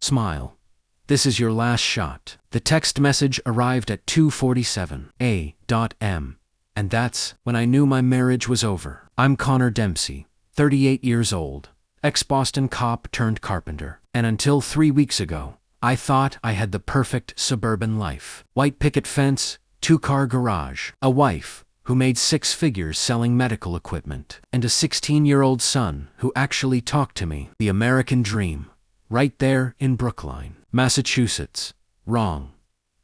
Smile. This is your last shot. The text message arrived at 2:47 a.m. And that's when I knew my marriage was over. I'm Connor Dempsey, 38 years old, ex-Boston cop turned carpenter. And until 3 weeks ago, I thought I had the perfect suburban life. White picket fence, 2-car garage, a wife who made 6 figures selling medical equipment, and a 16-year-old son who actually talked to me. The American dream. Right there in Brookline, Massachusetts. Wrong.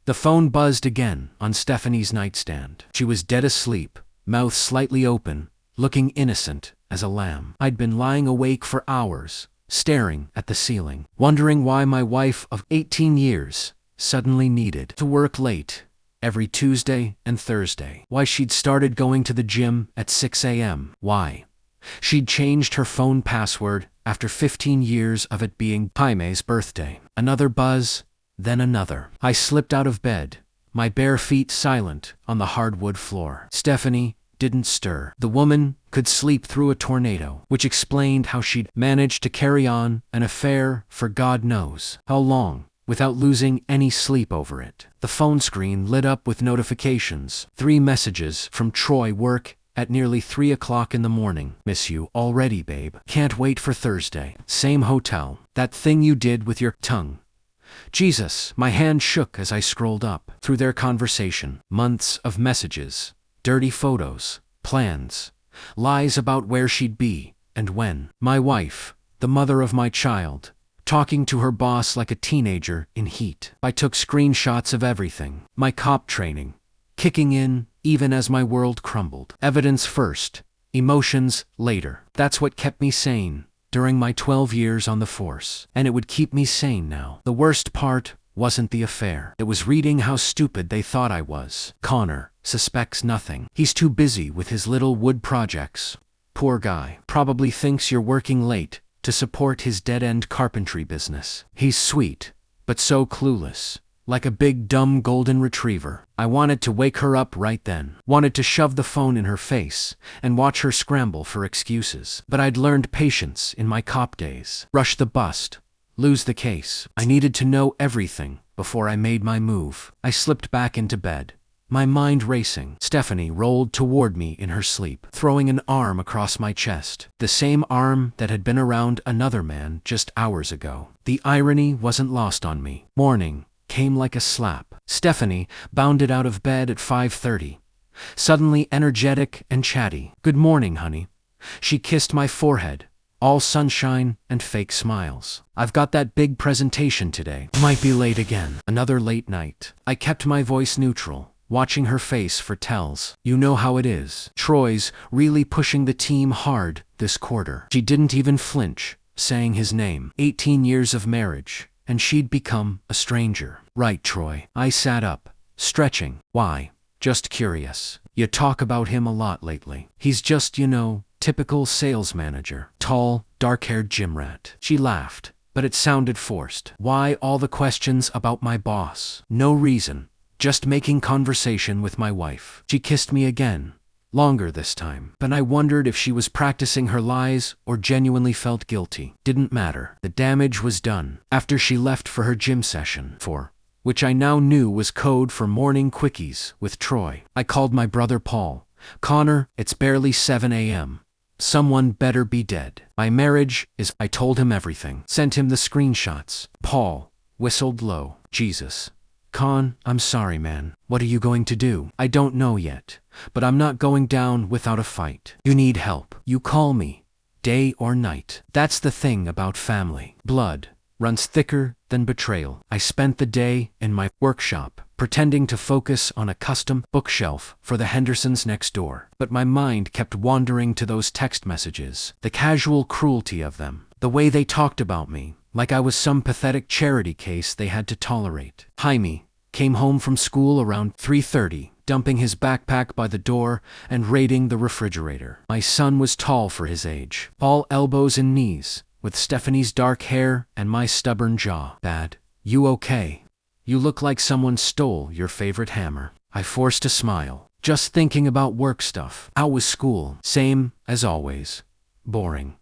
The phone buzzed again on Stephanie's nightstand. She was dead asleep, mouth slightly open, looking innocent as a lamb. I'd been lying awake for hours, staring at the ceiling, wondering why my wife of 18 years suddenly needed to work late every Tuesday and Thursday. Why she'd started going to the gym at 6 a.m. Why she'd changed her phone password after 15 years of it being Jaime's birthday. Another buzz, then another. I slipped out of bed, my bare feet silent on the hardwood floor. Stephanie didn't stir. The woman could sleep through a tornado, which explained how she'd managed to carry on an affair for God knows how long without losing any sleep over it. The phone screen lit up with notifications. 3 messages from Troy. Work at nearly 3 o'clock in the morning. Miss you already, babe. Can't wait for Thursday. Same hotel. That thing you did with your tongue. Jesus, my hand shook as I scrolled up through their conversation. Months of messages, dirty photos, plans, lies about where she'd be and when. My wife, the mother of my child, talking to her boss like a teenager in heat. I took screenshots of everything. My cop training, kicking in even as my world crumbled. Evidence first, emotions later. That's what kept me sane during my 12 years on the force. And it would keep me sane now. The worst part wasn't the affair. It was reading how stupid they thought I was. Connor suspects nothing. He's too busy with his little wood projects. Poor guy. Probably thinks you're working late to support his dead-end carpentry business. He's sweet, but so clueless. Like a big dumb golden retriever. I wanted to wake her up right then. Wanted to shove the phone in her face and watch her scramble for excuses. But I'd learned patience in my cop days. Rush the bust. Lose the case. I needed to know everything before I made my move. I slipped back into bed, my mind racing. Stephanie rolled toward me in her sleep, throwing an arm across my chest. The same arm that had been around another man just hours ago. The irony wasn't lost on me. Morning came like a slap. Stephanie bounded out of bed at 5:30, suddenly energetic and chatty. Good morning, honey. She kissed my forehead, all sunshine and fake smiles. I've got that big presentation today. Might be late again. Another late night. I kept my voice neutral, watching her face for tells. You know how it is. Troy's really pushing the team hard this quarter. She didn't even flinch, saying his name. 18 years of marriage, and she'd become a stranger. Right, Troy. I sat up, stretching. Why? Just curious. You talk about him a lot lately. He's just, typical sales manager. Tall, dark-haired gym rat. She laughed, but it sounded forced. Why all the questions about my boss? No reason. Just making conversation with my wife. She kissed me again. Longer this time. But I wondered if she was practicing her lies or genuinely felt guilty. Didn't matter. The damage was done. After she left for her gym session, which I now knew was code for morning quickies with Troy, I called my brother Paul. Connor, it's barely 7 a.m. Someone better be dead. My marriage is... I told him everything. Sent him the screenshots. Paul whistled low. Jesus. Con, I'm sorry, man. What are you going to do? I don't know yet, but I'm not going down without a fight. You need help. You call me, day or night. That's the thing about family. Blood runs thicker than betrayal. I spent the day in my workshop, pretending to focus on a custom bookshelf for the Hendersons next door. But my mind kept wandering to those text messages, the casual cruelty of them, the way they talked about me, like I was some pathetic charity case they had to tolerate. Jaime came home from school around 3:30, dumping his backpack by the door and raiding the refrigerator. My son was tall for his age, all elbows and knees, with Stephanie's dark hair and my stubborn jaw. Dad, you okay? You look like someone stole your favorite hammer. I forced a smile, just thinking about work stuff. How was school? Same as always. Boring.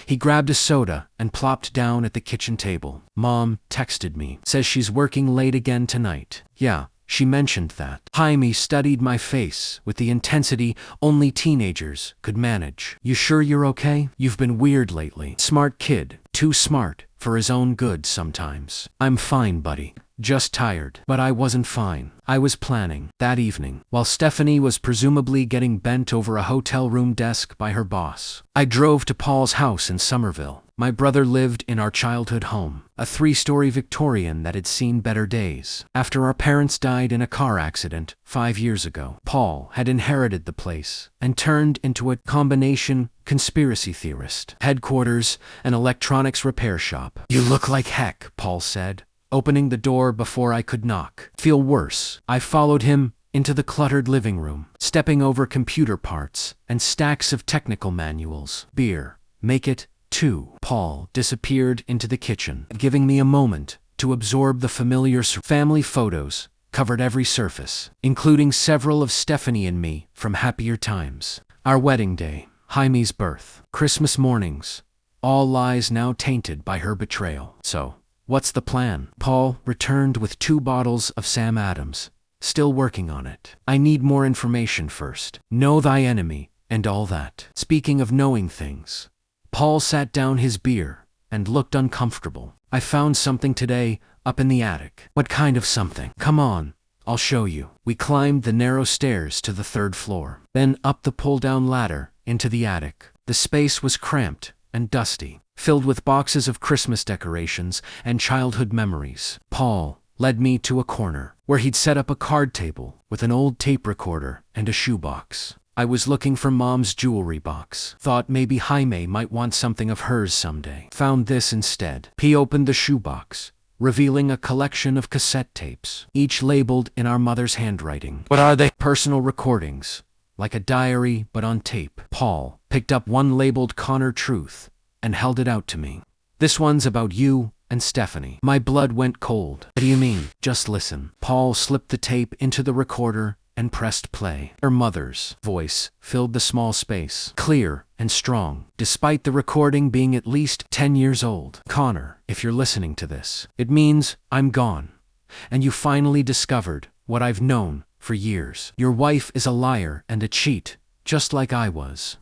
He grabbed a soda and plopped down at the kitchen table. Mom texted me. Says she's working late again tonight. Yeah, she mentioned that. Jaime studied my face with the intensity only teenagers could manage. You sure you're okay? You've been weird lately. Smart kid. Too smart for his own good sometimes. I'm fine, buddy. Just tired. But I wasn't fine. I was planning. That evening, while Stephanie was presumably getting bent over a hotel room desk by her boss, I drove to Paul's house in Somerville. My brother lived in our childhood home, a 3-story Victorian that had seen better days. After our parents died in a car accident 5 years ago, Paul had inherited the place and turned into a combination conspiracy theorist, headquarters, an electronics repair shop. You look like heck, Paul said, opening the door before I could knock. Feel worse. I followed him into the cluttered living room, stepping over computer parts and stacks of technical manuals. Beer. Make it 2. Paul disappeared into the kitchen, giving me a moment to absorb the familiar family photos covered every surface, including several of Stephanie and me from happier times. Our wedding day, Jaime's birth, Christmas mornings, all lies now tainted by her betrayal. So, what's the plan? Paul returned with 2 bottles of Sam Adams, still working on it. I need more information first. Know thy enemy, and all that. Speaking of knowing things, Paul sat down his beer and looked uncomfortable. I found something today up in the attic. What kind of something? Come on, I'll show you. We climbed the narrow stairs to the 3rd floor, then up the pull-down ladder into the attic. The space was cramped and dusty, filled with boxes of Christmas decorations and childhood memories. Paul led me to a corner where he'd set up a card table with an old tape recorder and a shoebox. I was looking for Mom's jewelry box. Thought maybe Jaime might want something of hers someday. Found this instead. He opened the shoebox, revealing a collection of cassette tapes, each labeled in our mother's handwriting. What are they? Personal recordings, like a diary but on tape. Paul picked up one labeled Connor Truth and held it out to me. This one's about you and Stephanie. My blood went cold. What do you mean? Just listen. Paul slipped the tape into the recorder and pressed play. Her mother's voice filled the small space, clear and strong, despite the recording being at least 10 years old. Connor, if you're listening to this, it means I'm gone, and you finally discovered what I've known for years. Your wife is a liar and a cheat, just like I was.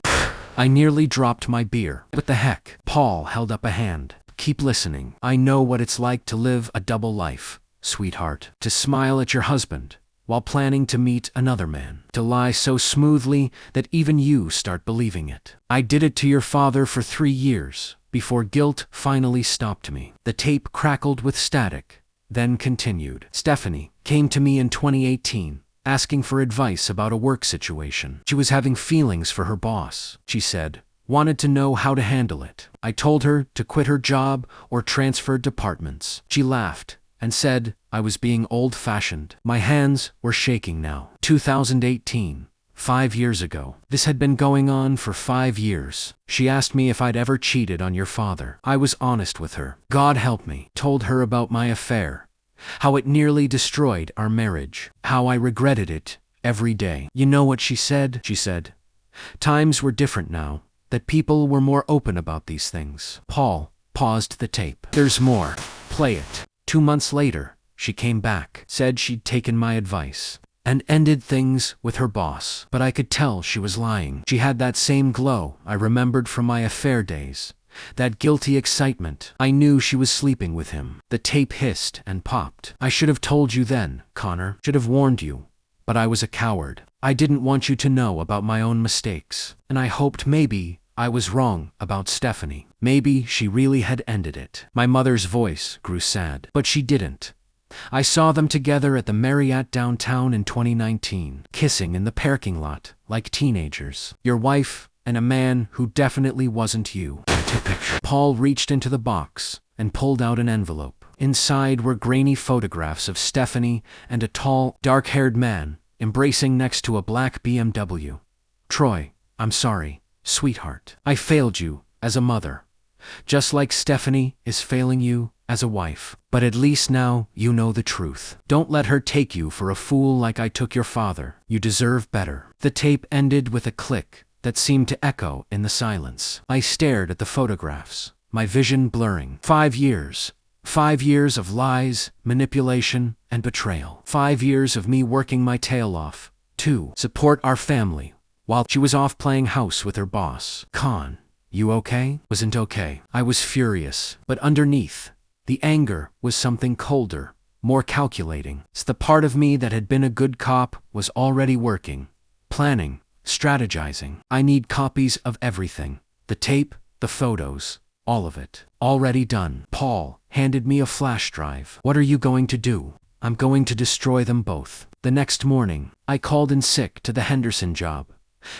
I nearly dropped my beer. What the heck? Paul held up a hand. Keep listening. I know what it's like to live a double life, sweetheart. To smile at your husband while planning to meet another man. To lie so smoothly that even you start believing it. I did it to your father for 3 years, before guilt finally stopped me. The tape crackled with static, then continued. Stephanie came to me in 2018, asking for advice about a work situation. She was having feelings for her boss, she said. Wanted to know how to handle it. I told her to quit her job or transfer departments. She laughed and said I was being old-fashioned. My hands were shaking now. 2018, 5 years ago. This had been going on for 5 years. She asked me if I'd ever cheated on your father. I was honest with her. God help me. Told her about my affair, how it nearly destroyed our marriage, how I regretted it every day. You know what she said? She said, times were different now, that people were more open about these things. Paul paused the tape. There's more. Play it. 2 months later, she came back, said she'd taken my advice, and ended things with her boss. But I could tell she was lying. She had that same glow I remembered from my affair days, that guilty excitement. I knew she was sleeping with him. The tape hissed and popped. I should have told you then, Connor. Should have warned you. But I was a coward. I didn't want you to know about my own mistakes. And I hoped maybe I was wrong about Stephanie. Maybe she really had ended it. My mother's voice grew sad. But she didn't. I saw them together at the Marriott downtown in 2019, kissing in the parking lot like teenagers. Your wife and a man who definitely wasn't you. Paul reached into the box and pulled out an envelope. Inside were grainy photographs of Stephanie and a tall, dark-haired man embracing next to a black BMW. Troy, I'm sorry, sweetheart. I failed you as a mother, just like Stephanie is failing you as a wife. But at least now you know the truth. Don't let her take you for a fool like I took your father. You deserve better. The tape ended with a click, that seemed to echo in the silence. I stared at the photographs, my vision blurring. 5 years. 5 years of lies, manipulation, and betrayal. 5 years of me working my tail off to support our family while she was off playing house with her boss. Con, you okay? Wasn't okay. I was furious, but underneath, the anger was something colder, more calculating. It's the part of me that had been a good cop was already working, planning, strategizing. I need copies of everything. The tape, the photos, all of it. Already done. Paul handed me a flash drive. What are you going to do? I'm going to destroy them both. The next morning, I called in sick to the Henderson job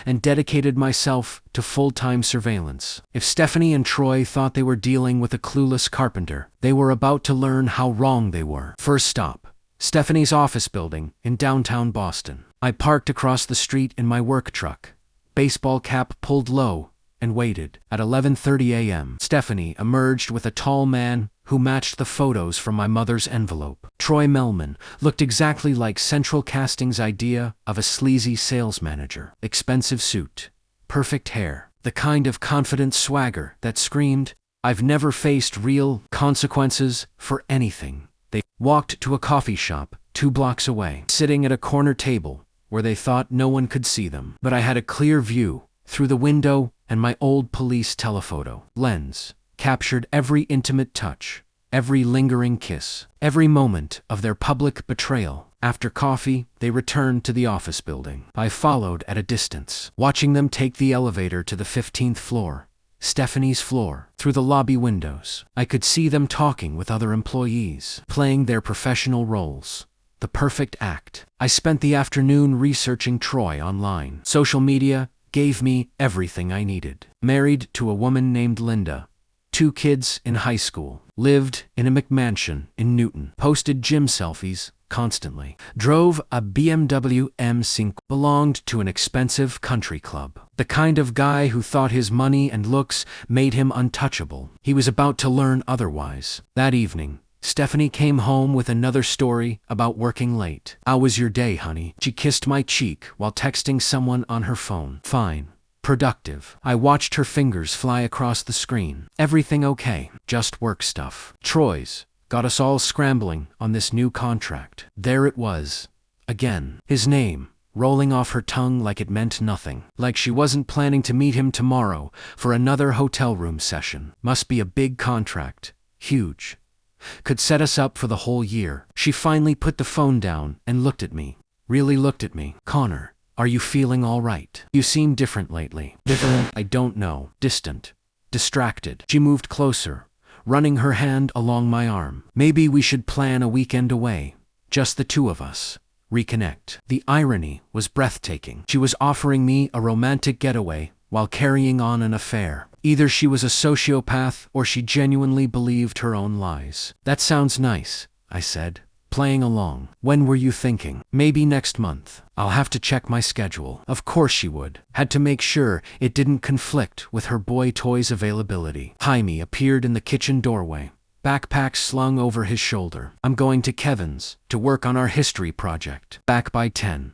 and dedicated myself to full-time surveillance. If Stephanie and Troy thought they were dealing with a clueless carpenter, they were about to learn how wrong they were. First stop, Stephanie's office building in downtown Boston. I parked across the street in my work truck, baseball cap pulled low, and waited. At 11:30 a.m., Stephanie emerged with a tall man who matched the photos from my mother's envelope. Troy Melman looked exactly like Central Casting's idea of a sleazy sales manager. Expensive suit, perfect hair, the kind of confident swagger that screamed, "I've never faced real consequences for anything." They walked to a coffee shop 2 blocks away, sitting at a corner table where they thought no one could see them. But I had a clear view through the window, and my old police telephoto lens captured every intimate touch, every lingering kiss, every moment of their public betrayal. After coffee, they returned to the office building. I followed at a distance, watching them take the elevator to the 15th floor, Stephanie's floor. Through the lobby windows, I could see them talking with other employees, playing their professional roles. The perfect act. I spent the afternoon researching Troy online. Social media gave me everything I needed. Married to a woman named Linda. 2 kids in high school. Lived in a McMansion in Newton. Posted gym selfies constantly. Drove a BMW M5. Belonged to an expensive country club. The kind of guy who thought his money and looks made him untouchable. He was about to learn otherwise. That evening, Stephanie came home with another story about working late. "How was your day, honey?" She kissed my cheek while texting someone on her phone. "Fine. Productive." I watched her fingers fly across the screen. "Everything okay? Just work stuff." Troy's got us all scrambling on this new contract. There it was. Again. His name rolling off her tongue like it meant nothing. Like she wasn't planning to meet him tomorrow for another hotel room session. Must be a big contract. Huge. Could set us up for the whole year. She finally put the phone down and looked at me. Really looked at me. "Connor, are you feeling all right? You seem different lately." Different? I don't know. Distant. Distracted. She moved closer, running her hand along my arm. "Maybe we should plan a weekend away. Just the 2 of us. Reconnect." The irony was breathtaking. She was offering me a romantic getaway while carrying on an affair. Either she was a sociopath or she genuinely believed her own lies. "That sounds nice," I said, playing along. "When were you thinking?" "Maybe next month. I'll have to check my schedule." Of course she would. Had to make sure it didn't conflict with her boy toys availability. Jaime appeared in the kitchen doorway, backpack slung over his shoulder. "I'm going to Kevin's to work on our history project. Back by 10.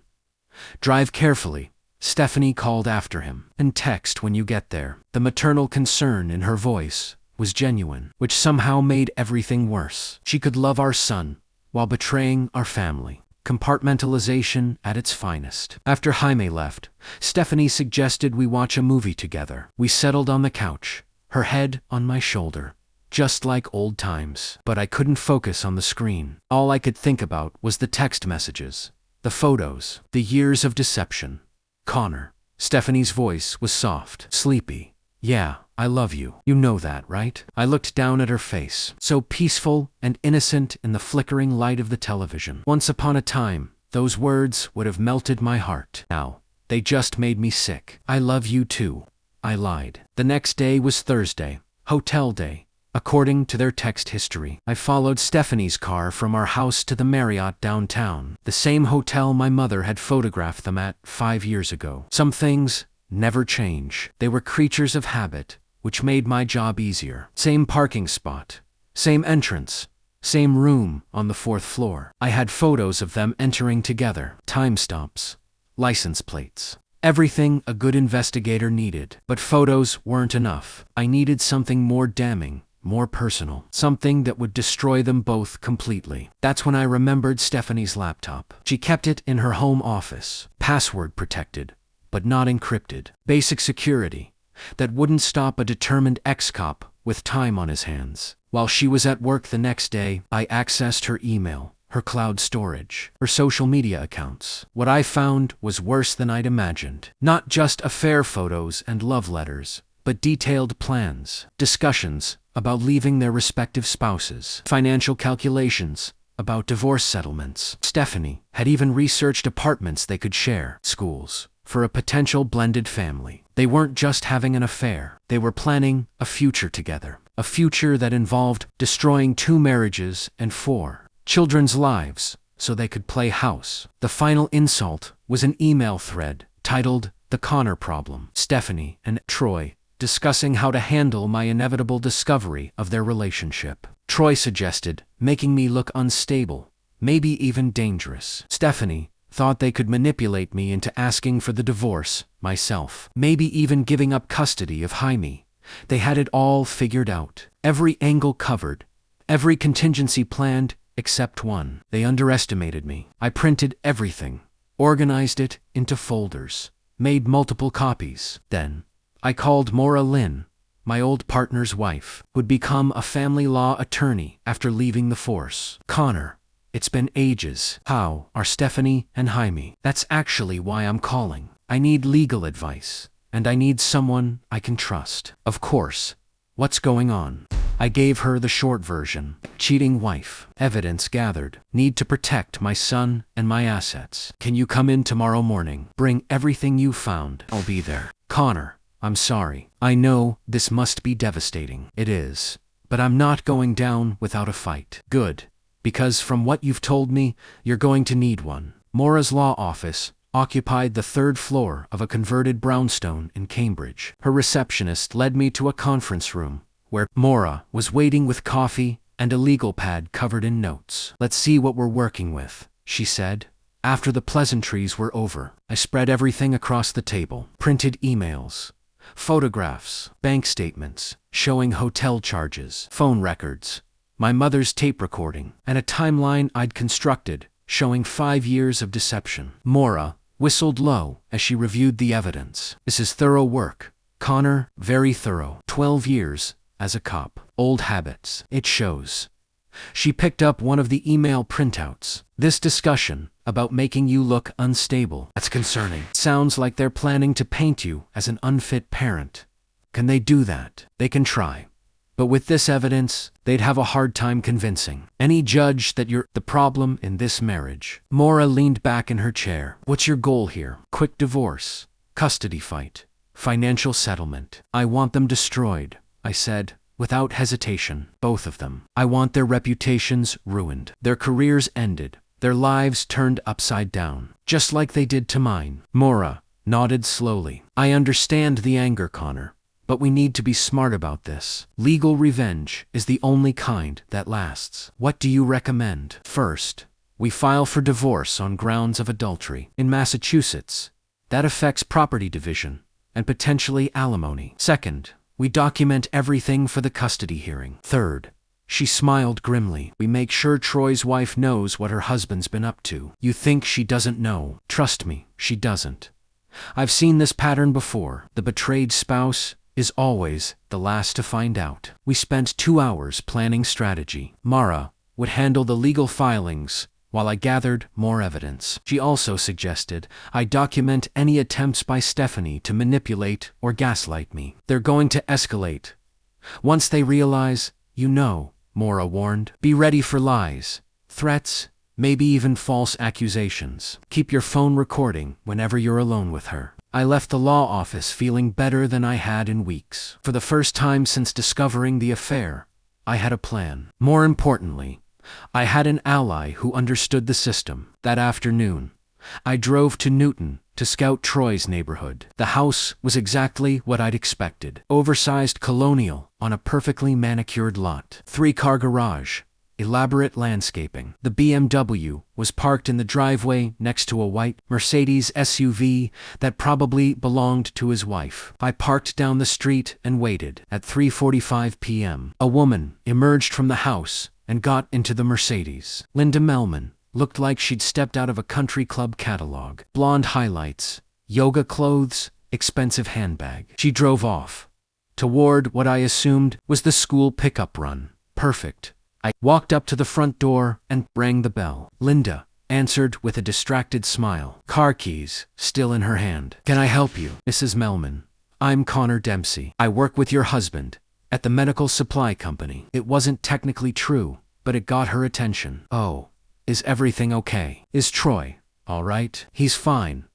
Drive carefully," Stephanie called after him. "And text when you get there." The maternal concern in her voice was genuine, which somehow made everything worse. She could love our son while betraying our family. Compartmentalization at its finest. After Jaime left, Stephanie suggested we watch a movie together. We settled on the couch, her head on my shoulder, just like old times. But I couldn't focus on the screen. All I could think about was the text messages, the photos, the years of deception. "Connor." Stephanie's voice was soft, sleepy. "Yeah, I love you. You know that, right?" I looked down at her face, so peaceful and innocent in the flickering light of the television. Once upon a time, those words would have melted my heart. Now, they just made me sick. "I love you too," I lied. The next day was Thursday, hotel day. According to their text history, I followed Stephanie's car from our house to the Marriott downtown, the same hotel my mother had photographed them at 5 years ago. Some things never change. They were creatures of habit, which made my job easier. Same parking spot, same entrance, same room on the 4th floor. I had photos of them entering together, timestamps, license plates. Everything a good investigator needed. But photos weren't enough. I needed something more damning, more personal. Something that would destroy them both completely. That's when I remembered Stephanie's laptop. She kept it in her home office. Password protected, but not encrypted. Basic security that wouldn't stop a determined ex-cop with time on his hands. While she was at work the next day, I accessed her email, her cloud storage, her social media accounts. What I found was worse than I'd imagined. Not just affair photos and love letters, but detailed plans, discussions about leaving their respective spouses, financial calculations about divorce settlements. Stephanie had even researched apartments they could share, schools, for a potential blended family. They weren't just having an affair, they were planning a future together. A future that involved destroying 2 marriages and 4 children's lives so they could play house. The final insult was an email thread titled "The Connor Problem." Stephanie and Troy discussing how to handle my inevitable discovery of their relationship. Troy suggested making me look unstable, maybe even dangerous. Stephanie thought they could manipulate me into asking for the divorce myself, maybe even giving up custody of Jaime. They had it all figured out. Every angle covered, every contingency planned except one. They underestimated me. I printed everything, organized it into folders, made multiple copies. Then I called Maura Lynn, my old partner's wife, who'd become a family law attorney after leaving the force. "Connor, it's been ages. How are Stephanie and Jaime? That's actually why I'm calling. I need legal advice, and I need someone I can trust." "Of course. What's going on?" I gave her the short version. "Cheating wife. Evidence gathered. Need to protect my son and my assets. Can you come in tomorrow morning? Bring everything you found. I'll be there." "Connor, I'm sorry. I know this must be devastating." "It is. But I'm not going down without a fight." "Good. Because from what you've told me, you're going to need one." Maura's law office occupied the 3rd floor of a converted brownstone in Cambridge. Her receptionist led me to a conference room where Maura was waiting with coffee and a legal pad covered in notes. "Let's see what we're working with," she said. After the pleasantries were over, I spread everything across the table. Printed emails, photographs, bank statements showing hotel charges, phone records, my mother's tape recording, and a timeline I'd constructed showing 5 years of deception. Maura whistled low as she reviewed the evidence. "This is thorough work, Connor, very thorough. 12 years as a cop. Old habits. It shows." She picked up one of the email printouts. "This discussion about making you look unstable. That's concerning. Sounds like they're planning to paint you as an unfit parent. Can they do that?" "They can try. But with this evidence, they'd have a hard time convincing any judge that you're the problem in this marriage." Maura leaned back in her chair. "What's your goal here? Quick divorce? Custody fight? Financial settlement?" "I want them destroyed," I said, without hesitation. "Both of them. I want their reputations ruined, their careers ended, their lives turned upside down, just like they did to mine." Maura nodded slowly. "I understand the anger, Connor. But we need to be smart about this. Legal revenge is the only kind that lasts. What do you recommend?" "First, we file for divorce on grounds of adultery. In Massachusetts, that affects property division and potentially alimony. Second, we document everything for the custody hearing. Third," she smiled grimly, "we make sure Troy's wife knows what her husband's been up to." "You think she doesn't know?" "Trust me, she doesn't. I've seen this pattern before. The betrayed spouse is always the last to find out." We spent 2 hours planning strategy. Maura would handle the legal filings while I gathered more evidence. She also suggested I document any attempts by Stephanie to manipulate or gaslight me. "They're going to escalate. Once they realize, you know," Maura warned. "Be ready for lies, threats, maybe even false accusations. Keep your phone recording whenever you're alone with her." I left the law office feeling better than I had in weeks. For the first time since discovering the affair, I had a plan. More importantly, I had an ally who understood the system. That afternoon, I drove to Newton to scout Troy's neighborhood. The house was exactly what I'd expected. Oversized colonial on a perfectly manicured lot. 3-car garage, elaborate landscaping. The BMW was parked in the driveway next to a white Mercedes SUV that probably belonged to his wife. I parked down the street and waited. At 3:45 p.m., a woman emerged from the house and got into the Mercedes. Linda Melman looked like she'd stepped out of a country club catalog. Blonde highlights, yoga clothes, expensive handbag. She drove off toward what I assumed was the school pickup run. Perfect. I walked up to the front door and rang the bell. Linda answered with a distracted smile, car keys still in her hand. "Can I help you, Mrs. Melman? I'm Connor Dempsey. I work with your husband at the medical supply company." It wasn't technically true, but it got her attention. "Oh, is everything okay? Is Troy all right?" "He's fine,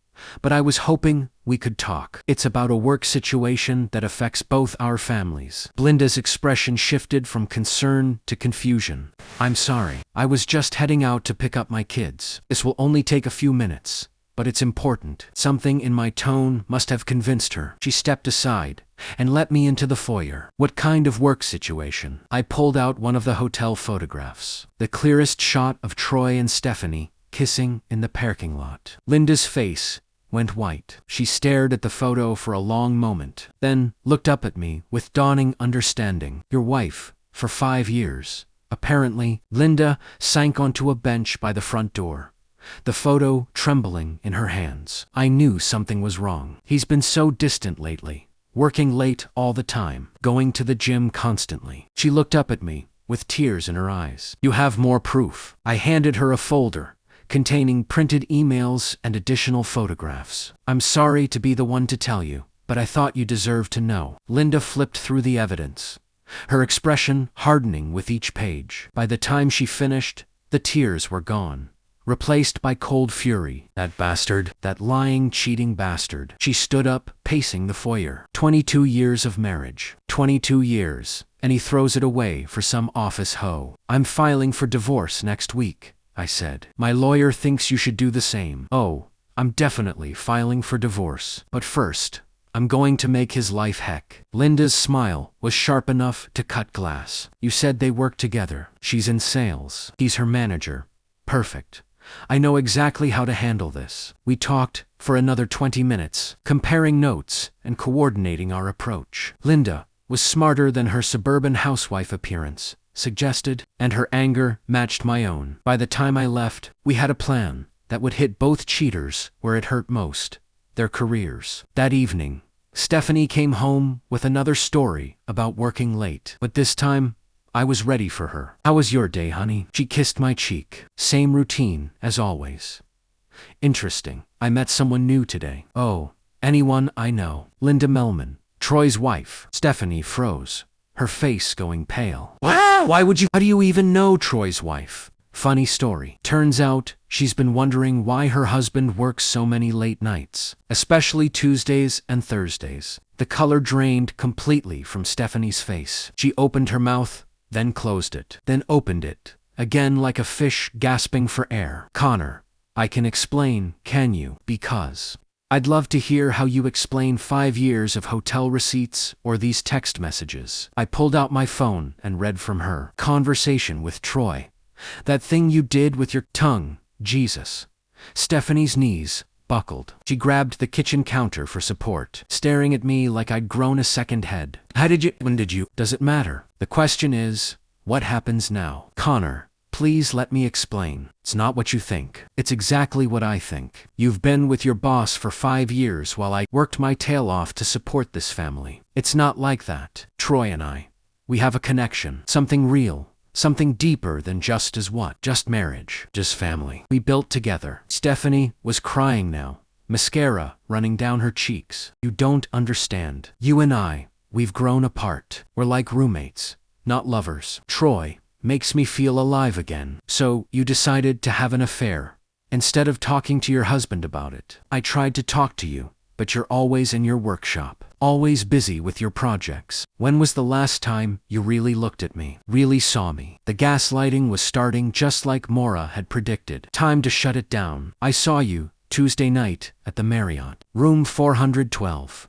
but I was hoping we could talk. It's about a work situation that affects both our families." Linda's expression shifted from concern to confusion. "I'm sorry. I was just heading out to pick up my kids. This will only take a few minutes, but it's important." Something in my tone must have convinced her. She stepped aside and let me into the foyer. "What kind of work situation?" I pulled out one of the hotel photographs. The clearest shot of Troy and Stephanie kissing in the parking lot. Linda's face went white. She stared at the photo for a long moment, then looked up at me with dawning understanding. "Your wife, for 5 years, apparently." Linda sank onto a bench by the front door, the photo trembling in her hands. I knew something was wrong. "He's been so distant lately, working late all the time, going to the gym constantly." She looked up at me with tears in her eyes. "You have more proof." I handed her a folder containing printed emails and additional photographs. "I'm sorry to be the one to tell you, but I thought you deserved to know." Linda flipped through the evidence, her expression hardening with each page. By the time she finished, the tears were gone, replaced by cold fury. "That bastard, that lying, cheating bastard." She stood up, pacing the foyer. 22 years of marriage. 22 years, and he throws it away for some office hoe. "I'm filing for divorce next week," I said. "My lawyer thinks you should do the same." "Oh, I'm definitely filing for divorce. But first, I'm going to make his life heck." Linda's smile was sharp enough to cut glass. "You said they work together." "She's in sales. He's her manager." "Perfect. I know exactly how to handle this." We talked for another 20 minutes, comparing notes and coordinating our approach. Linda was smarter than her suburban housewife appearance suggested, and her anger matched my own. By the time I left, we had a plan that would hit both cheaters where it hurt most, their careers. That evening, Stephanie came home with another story about working late. But this time, I was ready for her. "How was your day, honey?" She kissed my cheek. "Same routine as always." "Interesting. I met someone new today." "Oh, anyone I know." "Linda Melman, Troy's wife." Stephanie froze, her face going pale. "Why would you? How do you even know Troy's wife?" "Funny story. Turns out she's been wondering why her husband works so many late nights, especially Tuesdays and Thursdays." The color drained completely from Stephanie's face. She opened her mouth, then closed it, then opened it again like a fish gasping for air. "Connor, I can explain, can you? Because I'd love to hear how you explain 5 years of hotel receipts or these text messages." I pulled out my phone and read from her. "Conversation with Troy. That thing you did with your tongue, Jesus." Stephanie's knees buckled. She grabbed the kitchen counter for support, staring at me like I'd grown a second head. When did you? Does it matter? The question is, what happens now?" "Connor, please let me explain. It's not what you think. It's exactly what I think. You've been with your boss for 5 years while I worked my tail off to support this family. It's not like that. Troy and I, we have a connection. Something real. Something deeper than just marriage, just family. We built together." Stephanie was crying now, mascara running down her cheeks. "You don't understand. You and I, we've grown apart. We're like roommates, not lovers. Troy makes me feel alive again." "So you decided to have an affair instead of talking to your husband about it." "I tried to talk to you, but you're always in your workshop, always busy with your projects. When was the last time you really looked at me, really saw me?" The gaslighting was starting just like Maura had predicted. Time to shut it down. "I saw you Tuesday night at the Marriott, room 412.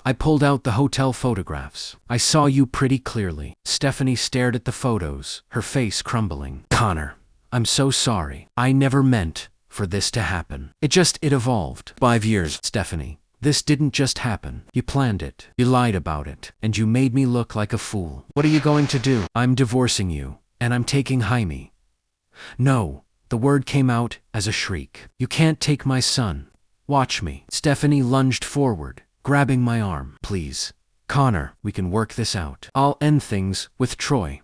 I pulled out the hotel photographs. I saw you pretty clearly. Stephanie stared at the photos, her face crumbling. Connor, I'm so sorry. I never meant for this to happen. It evolved. 5 years, Stephanie. This didn't just happen. You planned it. You lied about it. And you made me look like a fool. What are you going to do? I'm divorcing you. And I'm taking Jaime. No. The word came out as a shriek. You can't take my son. Watch me. Stephanie lunged forward, grabbing my arm. Please. Connor, we can work this out. I'll end things with Troy.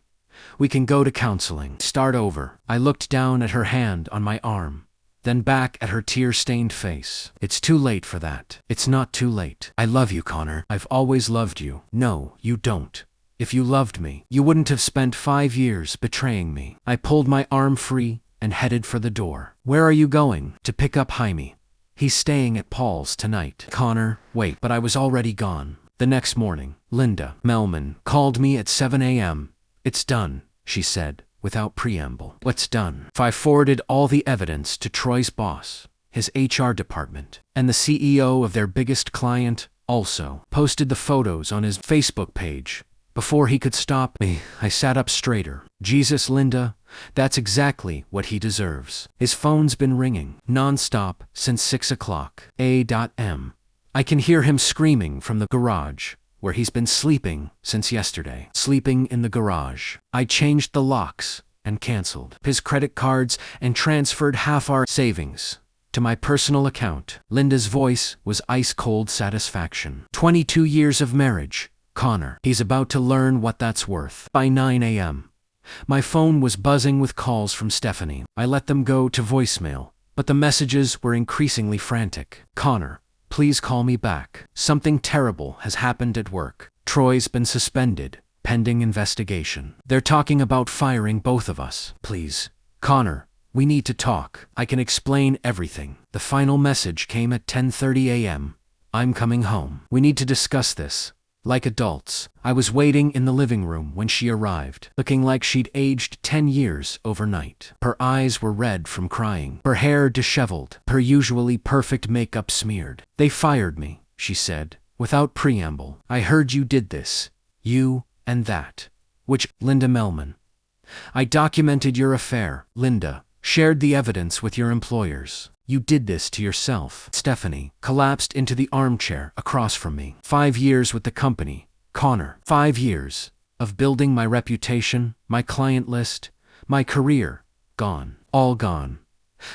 We can go to counseling. Start over. I looked down at her hand on my arm, then back at her tear-stained face. It's too late for that. It's not too late. I love you, Connor. I've always loved you. No, you don't. If you loved me, you wouldn't have spent 5 years betraying me. I pulled my arm free and headed for the door. Where are you going? To pick up Jaime. He's staying at Paul's tonight. Connor, wait. But I was already gone. The next morning, Linda Melman called me at 7 a.m. It's done, she said, without preamble. What's done? I forwarded all the evidence to Troy's boss, his HR department, and the CEO of their biggest client also posted the photos on his Facebook page. Before he could stop me, I sat up straighter. Jesus, Linda, that's exactly what he deserves. His phone's been ringing non-stop since 6 o'clock. A.M. I can hear him screaming from the garage, where he's been sleeping since yesterday. Sleeping in the garage. I changed the locks and canceled his credit cards and transferred half our savings to my personal account. Linda's voice was ice-cold satisfaction. 22 years of marriage. Connor. He's about to learn what that's worth. By 9 a.m. my phone was buzzing with calls from Stephanie. I let them go to voicemail, but the messages were increasingly frantic. Connor, please call me back. Something terrible has happened at work. Troy's been suspended, pending investigation. They're talking about firing both of us. Please, Connor, we need to talk. I can explain everything. The final message came at 10:30 a.m. I'm coming home. We need to discuss this. Like adults. I was waiting in the living room when she arrived, looking like she'd aged 10 years overnight. Her eyes were red from crying, her hair disheveled, her usually perfect makeup smeared. They fired me, she said, without preamble. I heard you did this. You and that. Which, Linda Melman. I documented your affair, Linda. Shared the evidence with your employers. You did this to yourself. Stephanie collapsed into the armchair across from me. 5 years with the company, Connor. 5 years of building my reputation, my client list, my career. Gone. All gone.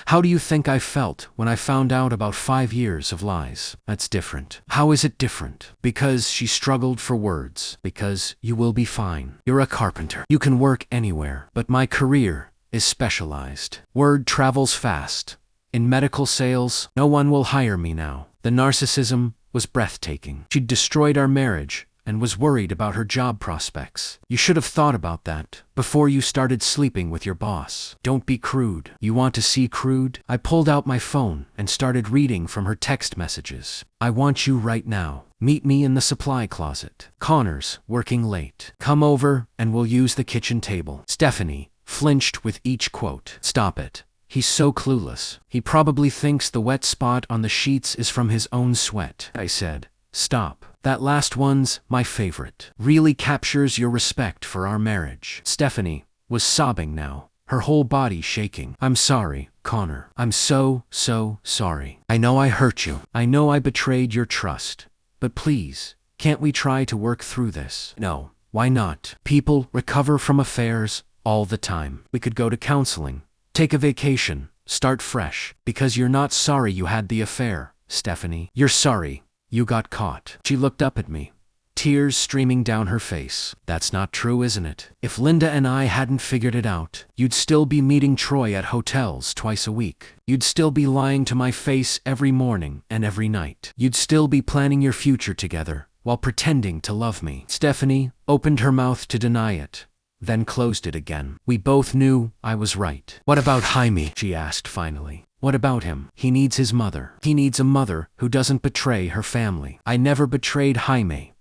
How do you think I felt when I found out about 5 years of lies? That's different. How is it different? Because she struggled for words. Because you will be fine. You're a carpenter. You can work anywhere. But my career is specialized. Word travels fast. In medical sales, no one will hire me now. The narcissism was breathtaking. She'd destroyed our marriage and was worried about her job prospects. You should have thought about that before you started sleeping with your boss. Don't be crude. You want to see crude? I pulled out my phone and started reading from her text messages. I want you right now. Meet me in the supply closet. Connor's working late. Come over and we'll use the kitchen table. Stephanie flinched with each quote. Stop it. He's so clueless. He probably thinks the wet spot on the sheets is from his own sweat. I said, stop. That last one's my favorite. Really captures your respect for our marriage. Stephanie was sobbing now, her whole body shaking. I'm sorry, Connor. I'm so sorry. I know I hurt you. I know I betrayed your trust. But please, can't we try to work through this? No. Why not? People recover from affairs all the time. We could go to counseling. Take a vacation, start fresh, because you're not sorry you had the affair, Stephanie. You're sorry you got caught. She looked up at me, tears streaming down her face. That's not true, isn't it? If Linda and I hadn't figured it out, you'd still be meeting Troy at hotels twice a week. You'd still be lying to my face every morning and every night. You'd still be planning your future together while pretending to love me. Stephanie opened her mouth to deny it, then closed it again. We both knew I was right. What about Jaime? She asked finally. What about him? He needs his mother. He needs a mother who doesn't betray her family. I never betrayed Jaime.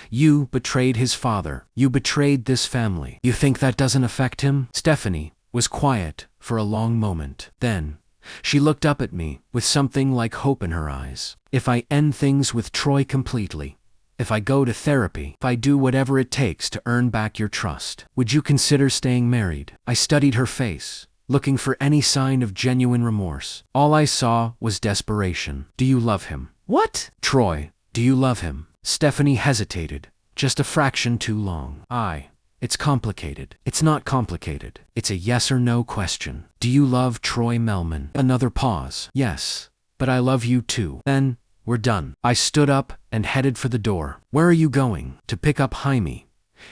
You betrayed his father. You betrayed this family. You think that doesn't affect him? Stephanie was quiet for a long moment. Then, she looked up at me with something like hope in her eyes. If I end things with Troy completely, if I go to therapy, if I do whatever it takes to earn back your trust, would you consider staying married? I studied her face, looking for any sign of genuine remorse. All I saw was desperation. Do you love him? What? Troy, do you love him? Stephanie hesitated, just a fraction too long. It's complicated. It's not complicated. It's a yes or no question. Do you love Troy Melman? Another pause. Yes, but I love you too. Then, we're done. I stood up and headed for the door. Where are you going? To pick up Jaime.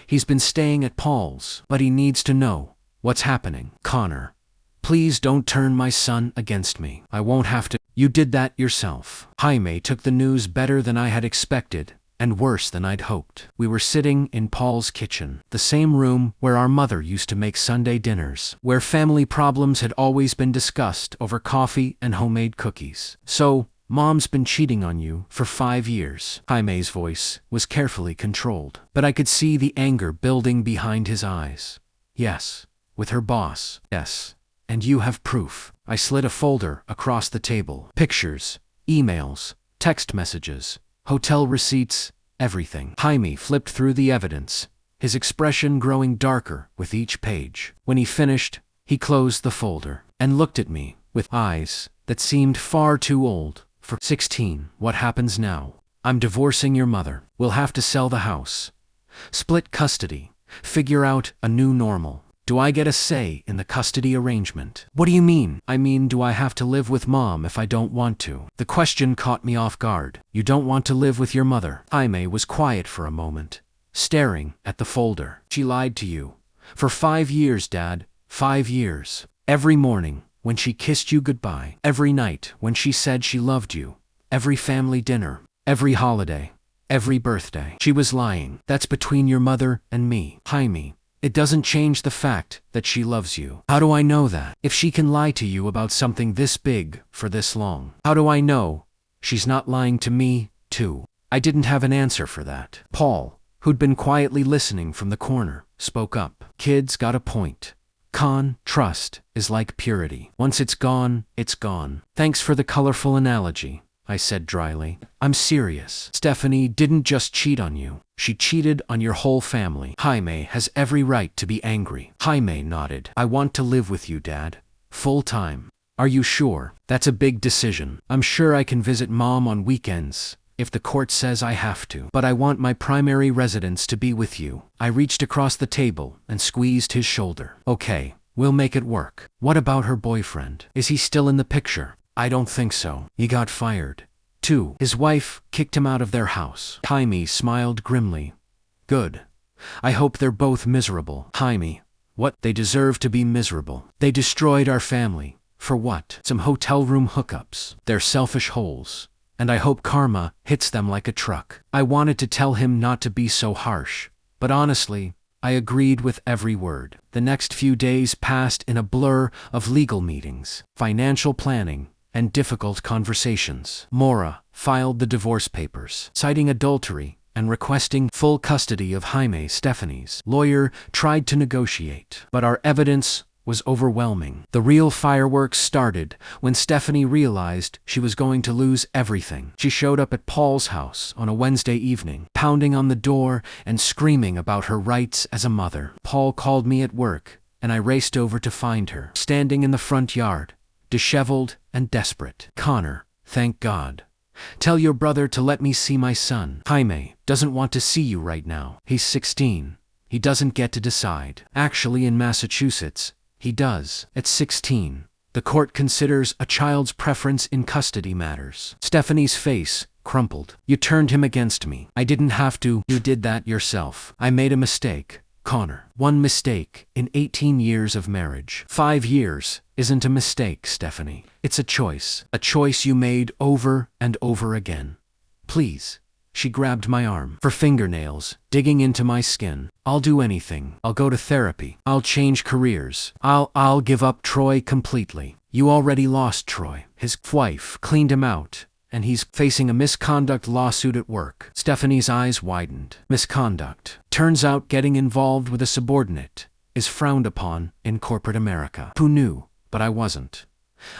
He's been staying at Paul's, but he needs to know what's happening. Connor, please don't turn my son against me. I won't have to. You did that yourself. Jaime took the news better than I had expected, and worse than I'd hoped. We were sitting in Paul's kitchen, the same room where our mother used to make Sunday dinners, where family problems had always been discussed over coffee and homemade cookies. So, Mom's been cheating on you for 5 years. Jaime's voice was carefully controlled, but I could see the anger building behind his eyes. Yes, with her boss. Yes. And you have proof. I slid a folder across the table. Pictures, emails, text messages, hotel receipts, everything. Jaime flipped through the evidence, his expression growing darker with each page. When he finished, he closed the folder and looked at me with eyes that seemed far too old for 16. What happens now? I'm divorcing your mother. We'll have to sell the house, split custody, figure out a new normal. Do I get a say in the custody arrangement? What do you mean? I mean, do I have to live with Mom if I don't want to? The question caught me off guard. You don't want to live with your mother? Jaime was quiet for a moment, staring at the folder. She lied to you. For 5 years, Dad. 5 years. Every morning, when she kissed you goodbye. Every night, when she said she loved you. Every family dinner. Every holiday. Every birthday. She was lying. That's between your mother and me. Jaime, it doesn't change the fact that she loves you. How do I know that? If she can lie to you about something this big for this long, how do I know she's not lying to me, too? I didn't have an answer for that. Paul, who'd been quietly listening from the corner, spoke up. Kid's got a point. Trust is like purity. Once it's gone, it's gone. Thanks for the colorful analogy, I said dryly. I'm serious. Stephanie didn't just cheat on you. She cheated on your whole family. Jaime has every right to be angry. Jaime nodded. I want to live with you, Dad. Full time. Are you sure? That's a big decision. I'm sure I can visit Mom on weekends, if the court says I have to. But I want my primary residence to be with you. I reached across the table and squeezed his shoulder. Okay, we'll make it work. What about her boyfriend? Is he still in the picture? I don't think so. He got fired, too. His wife kicked him out of their house. Jaime smiled grimly. Good. I hope they're both miserable. Jaime, what? They deserve to be miserable. They destroyed our family. For what? Some hotel room hookups. They're selfish holes. And I hope karma hits them like a truck. I wanted to tell him not to be so harsh, but honestly, I agreed with every word. The next few days passed in a blur of legal meetings, financial planning, and difficult conversations. Maura filed the divorce papers, citing adultery and requesting full custody of Jaime. Stephanie's lawyer tried to negotiate, but our evidence was overwhelming. The real fireworks started when Stephanie realized she was going to lose everything. She showed up at Paul's house on a Wednesday evening, pounding on the door and screaming about her rights as a mother. Paul called me at work, and I raced over to find her, standing in the front yard, disheveled and desperate. Connor, thank God. Tell your brother to let me see my son. Jaime doesn't want to see you right now. He's 16. He doesn't get to decide. Actually, in Massachusetts, he does. At 16, the court considers a child's preference in custody matters. Stephanie's face crumpled. You turned him against me. I didn't have to. You did that yourself. I made a mistake, Connor. One mistake in 18 years of marriage. 5 years isn't a mistake, Stephanie. It's a choice. A choice you made over and over again. Please. She grabbed my arm for fingernails, digging into my skin. I'll do anything. I'll go to therapy. I'll change careers. I'll give up Troy completely. You already lost Troy. His wife cleaned him out, and he's facing a misconduct lawsuit at work. Stephanie's eyes widened. Misconduct. Turns out getting involved with a subordinate is frowned upon in corporate America. Who knew? But I wasn't.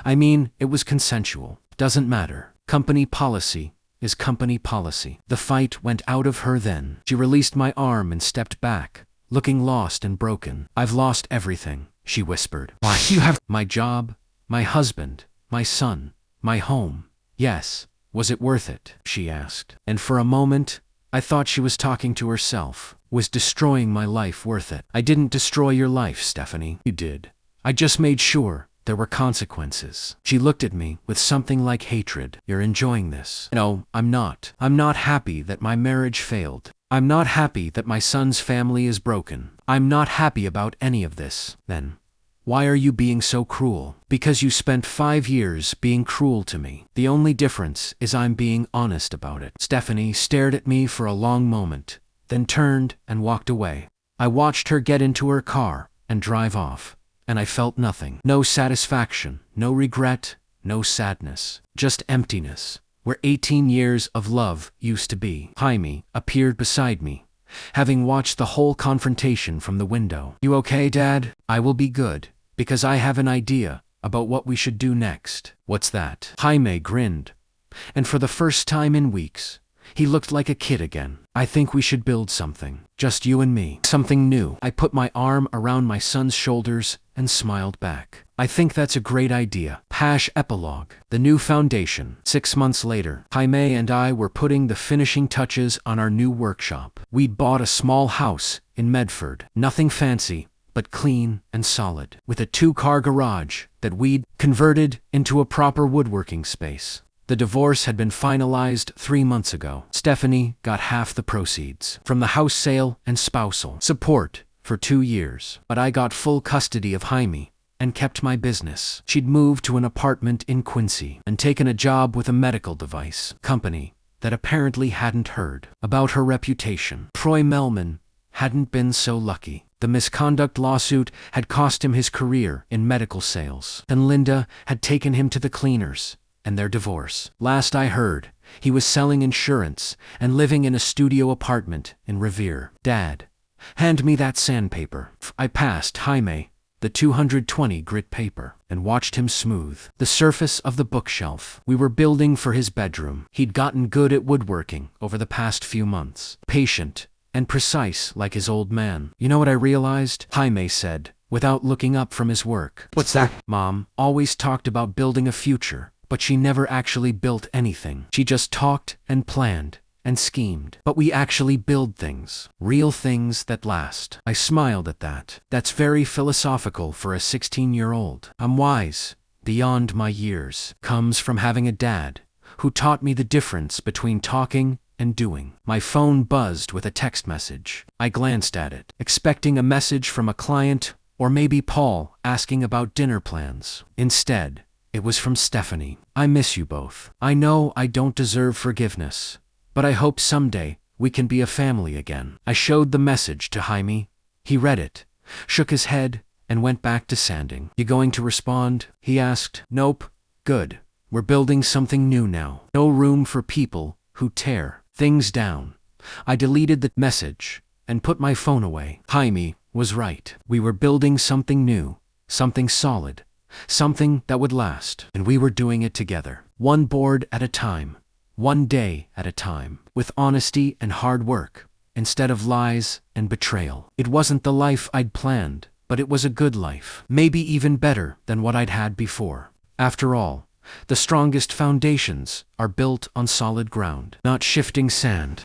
I mean, it was consensual. Doesn't matter. Company policy. is company policy. The fight went out of her then. She released my arm and stepped back, looking lost and broken. I've lost everything, she whispered. Why? You have my job, my husband, my son, my home. Yes, was it worth it? She asked. And for a moment, I thought she was talking to herself. Was destroying my life worth it? I didn't destroy your life, Stephanie. You did. I just made sure there were consequences. She looked at me with something like hatred. You're enjoying this. No, I'm not. I'm not happy that my marriage failed. I'm not happy that my son's family is broken. I'm not happy about any of this. Then, why are you being so cruel? Because you spent 5 years being cruel to me. The only difference is I'm being honest about it. Stephanie stared at me for a long moment, then turned and walked away. I watched her get into her car and drive off, and I felt nothing. No satisfaction, no regret, no sadness, just emptiness, where 18 years of love used to be. Jaime appeared beside me, having watched the whole confrontation from the window. You okay, Dad? I will be good, because I have an idea about what we should do next. What's that? Jaime grinned, and for the first time in weeks, he looked like a kid again. I think we should build something, just you and me. Something new. I put my arm around my son's shoulders and smiled back. I think that's a great idea. Epilogue. The new foundation. 6 months later, Jaime and I were putting the finishing touches on our new workshop. We'd bought a small house in Medford. Nothing fancy, but clean and solid, with a 2-car garage that we'd converted into a proper woodworking space. The divorce had been finalized 3 months ago. Stephanie got half the proceeds from the house sale and spousal support for 2 years. But I got full custody of Jaime and kept my business. She'd moved to an apartment in Quincy and taken a job with a medical device company that apparently hadn't heard about her reputation. Troy Melman hadn't been so lucky. The misconduct lawsuit had cost him his career in medical sales, and Linda had taken him to the cleaners, and their divorce. Last I heard, he was selling insurance and living in a studio apartment in Revere. Dad, hand me that sandpaper. I passed Jaime the 220 grit paper and watched him smooth the surface of the bookshelf we were building for his bedroom. He'd gotten good at woodworking over the past few months. Patient and precise like his old man. You know what I realized? Jaime said, without looking up from his work. What's that? Mom always talked about building a future, but she never actually built anything. She just talked and planned and schemed. But we actually build things. Real things that last. I smiled at that. That's very philosophical for a 16-year-old. I'm wise, beyond my years. Comes from having a dad who taught me the difference between talking and doing. My phone buzzed with a text message. I glanced at it, expecting a message from a client or maybe Paul asking about dinner plans. Instead, it was from Stephanie. I miss you both. I know I don't deserve forgiveness, but I hope someday we can be a family again. I showed the message to Jaime. He read it, shook his head, and went back to sanding. You going to respond? He asked. Nope. Good. We're building something new now. No room for people who tear things down. I deleted the message and put my phone away. Jaime was right. We were building something new, something solid, something that would last, and we were doing it together. One board at a time, one day at a time, with honesty and hard work, instead of lies and betrayal. It wasn't the life I'd planned, but it was a good life. Maybe even better than what I'd had before. After all, the strongest foundations are built on solid ground, not shifting sand.